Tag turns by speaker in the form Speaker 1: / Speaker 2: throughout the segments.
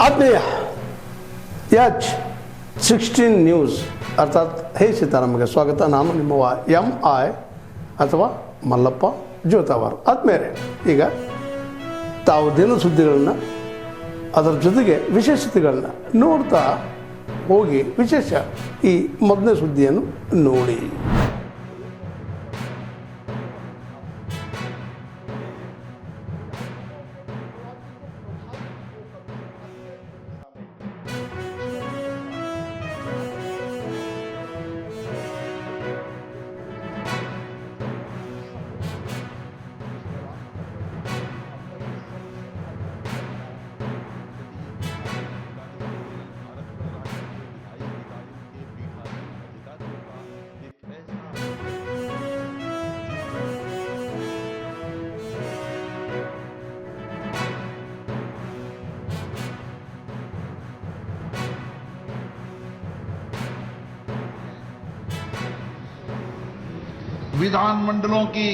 Speaker 1: ಆತ್ಮೀಯ H16 news ಅರ್ಥಾತ್ ಹೇ ಸೀತಾರಾಮಗೆ ಸ್ವಾಗತ. ನಾನು ನಿಮ್ಮವ MI ಅಥವಾ ಮಲ್ಲಪ್ಪ ಜೋತಾವಾರ್. ಆದ್ಮೇಲೆ ಈಗ ತಾವು ದಿನ ಸುದ್ದಿಗಳನ್ನ ಅದರ ಜೊತೆಗೆ ವಿಶೇಷತೆಗಳನ್ನ ನೋಡ್ತಾ ಹೋಗಿ ವಿಶೇಷ ಈ ಮೊದಲನೇ ಸುದ್ದಿಯನ್ನು ನೋಡಿ.
Speaker 2: विधानमंडलों की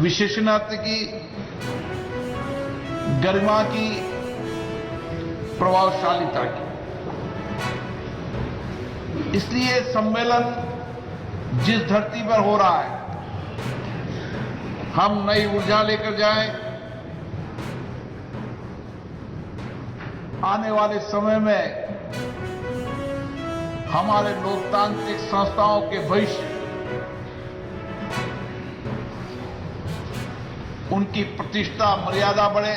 Speaker 2: विशेषणता की, गरिमा की, प्रभावशालीता की, इसलिए सम्मेलन जिस धरती पर हो रहा है, हम नई ऊर्जा लेकर जाएं, आने वाले समय में हमारे लोकतांत्रिक संस्थाओं के भविष्य, उनकी प्रतिष्ठा मर्यादा बढ़े,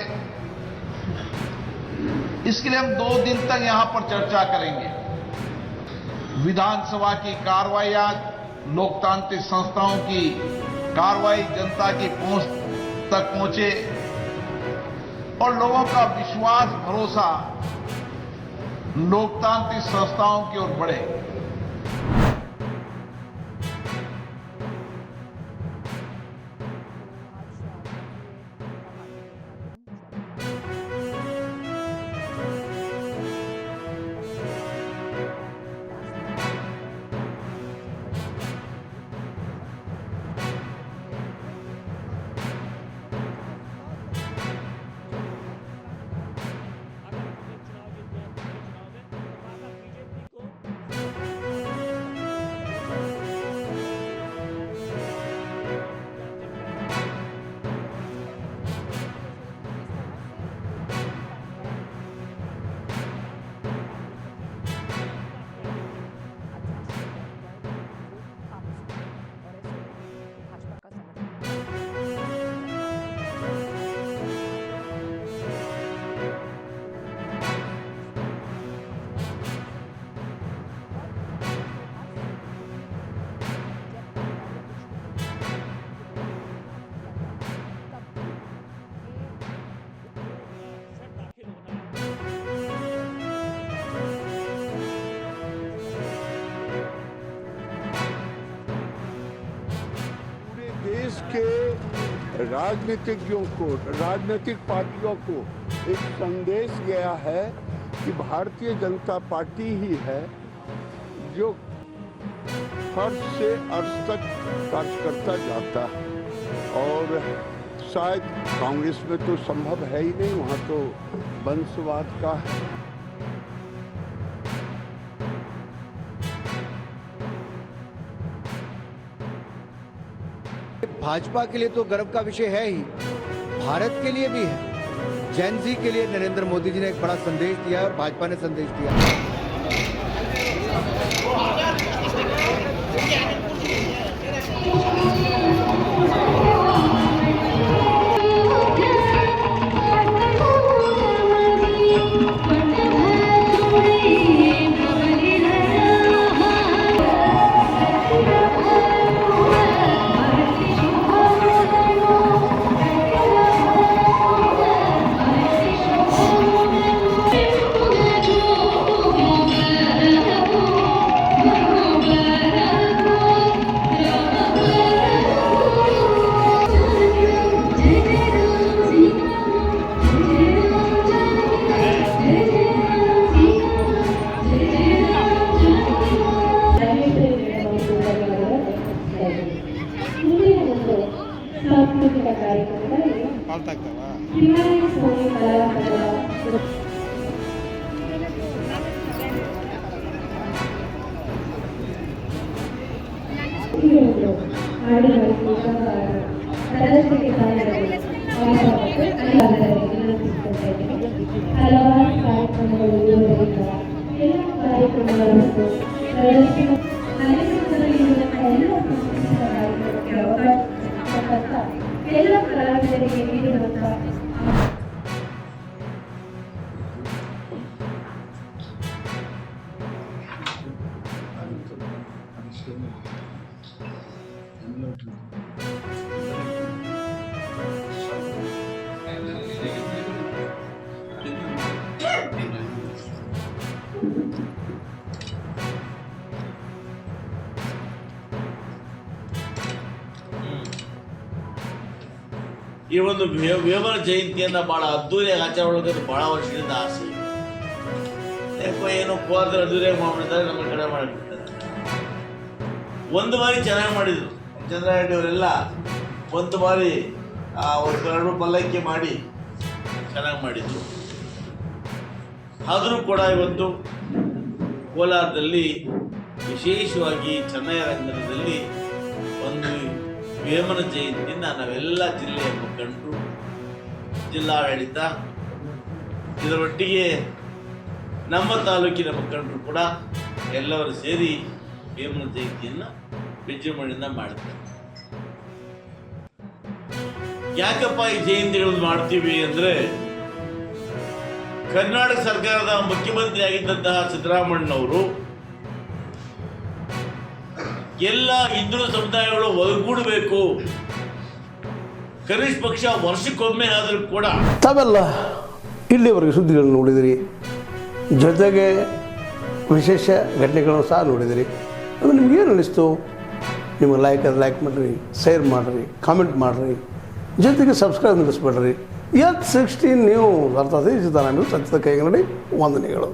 Speaker 2: इसके लिए हम 2 दिन तक यहां पर चर्चा करेंगे. विधानसभा की कार्रवाई, आज लोकतांत्रिक संस्थाओं की कार्रवाई जनता की पहुंच तक पहुंचे और लोगों का विश्वास, भरोसा लोकतांत्रिक संस्थाओं की ओर बढ़े.
Speaker 3: देश के राजनीतिज्ञों को, राजनीतिक पार्टियों को एक संदेश गया है कि भारतीय जनता पार्टी ही है जो फर्श से अर्श तक कार्य करता जाता है. और शायद कांग्रेस में तो संभव है ही नहीं, वहाँ तो वंशवाद का है.
Speaker 4: भाजपा के लिए तो गर्व का विषय है ही, भारत के लिए भी है. जैन जी के लिए नरेंद्र मोदी जी ने एक बड़ा संदेश दिया है और भाजपा ने संदेश दिया है.
Speaker 5: ಈ ಒಂದು ವೇಮನ ಜಯಂತಿಯನ್ನು ಭಾಳ ಅದ್ದೂರಿಯಾಗಿ ಆಚರಣೆ ಮಾಡೋದು ಭಾಳ ವರ್ಷದಿಂದ ಆಸೆ. ಯಾಕೋ ಏನೋ ಕೋಲಾರದಲ್ಲಿ ಅದ್ದೂರಿಯಾಗಿ ಮಾಡ್ಬಿಡ್ತಾರೆ, ನಮ್ಮ ಕಡೆ ಮಾಡಿಬಿಡ್ತಾರೆ. ಒಂದು ಬಾರಿ ಚೆನ್ನಾಗಿ ಮಾಡಿದರು ಚಂದ್ರರೆಡ್ಡಿ ಅವರೆಲ್ಲ, ಒಂದು ಬಾರಿ ಎರಡು ಪಲ್ಲಕ್ಕಿ ಮಾಡಿ ಚೆನ್ನಾಗಿ ಮಾಡಿದರು. ಆದರೂ ಕೂಡ ಇವತ್ತು ಕೋಲಾರದಲ್ಲಿ ವಿಶೇಷವಾಗಿ ಚೆನ್ನೈ ರಂಗದಲ್ಲಿ ಒಂದು ವೇಮನ ಜಯಂತಿಯನ್ನು ನಾವೆಲ್ಲ ಜಿಲ್ಲೆಯ ಮುಖಂಡರು, ಜಿಲ್ಲಾಡಳಿತ, ಇದರೊಟ್ಟಿಗೆ ನಮ್ಮ ತಾಲೂಕಿನ ಮುಖಂಡರು ಕೂಡ ಎಲ್ಲರೂ ಸೇರಿ ವೇಮನ ಜಯಂತಿಯನ್ನು ವಿಜೃಂಭಣೆಯಿಂದ ಮಾಡ್ತಾರೆ. ಯಾಕಪ್ಪ ಈ ಜಯಂತಿಗಳನ್ನು ಮಾಡ್ತೀವಿ ಅಂದರೆ, ಕರ್ನಾಟಕ ಸರ್ಕಾರದ ಮುಖ್ಯಮಂತ್ರಿ ಆಗಿದ್ದಂತಹ ಸಿದ್ದರಾಮಣ್ಣವರು ಎಲ್ಲ ಹಿಂದೂ ಸಮುದಾಯಗಳು ಒಳಗೂಡಬೇಕು, ಕನಿಷ್ಠ ಪಕ್ಷ ವರ್ಷಕ್ಕೊಮ್ಮೆ ಆದರೂ ಕೂಡ.
Speaker 1: ತಾವೆಲ್ಲ ಇಲ್ಲಿವರೆಗೆ ಸುದ್ದಿಗಳನ್ನು ನೋಡಿದಿರಿ, ಜೊತೆಗೆ ವಿಶೇಷ ಘಟನೆಗಳನ್ನು ಸಹ ನೋಡಿದಿರಿ. ಅದು ನಿಮಗೇನು ಅನ್ನಿಸ್ತು? ನಿಮಗೆ ಲೈಕ್ ಮಾಡಿರಿ, ಶೇರ್ ಮಾಡಿರಿ, ಕಾಮೆಂಟ್ ಮಾಡಿರಿ, ಜೊತೆಗೆ ಸಬ್ಸ್ಕ್ರೈಬ್ ನಿಲ್ಲಿಸ್ಬೇಡ್ರಿ. H16 ನ್ಯೂಸ್ ಅರ್ಥಾತ್ ಈ ಸಿದ್ದರಾಮಯ್ಯ ಸತ್ಯದ ಕೈಗನ್ನಡಿ ವಂದನೆಗಳು.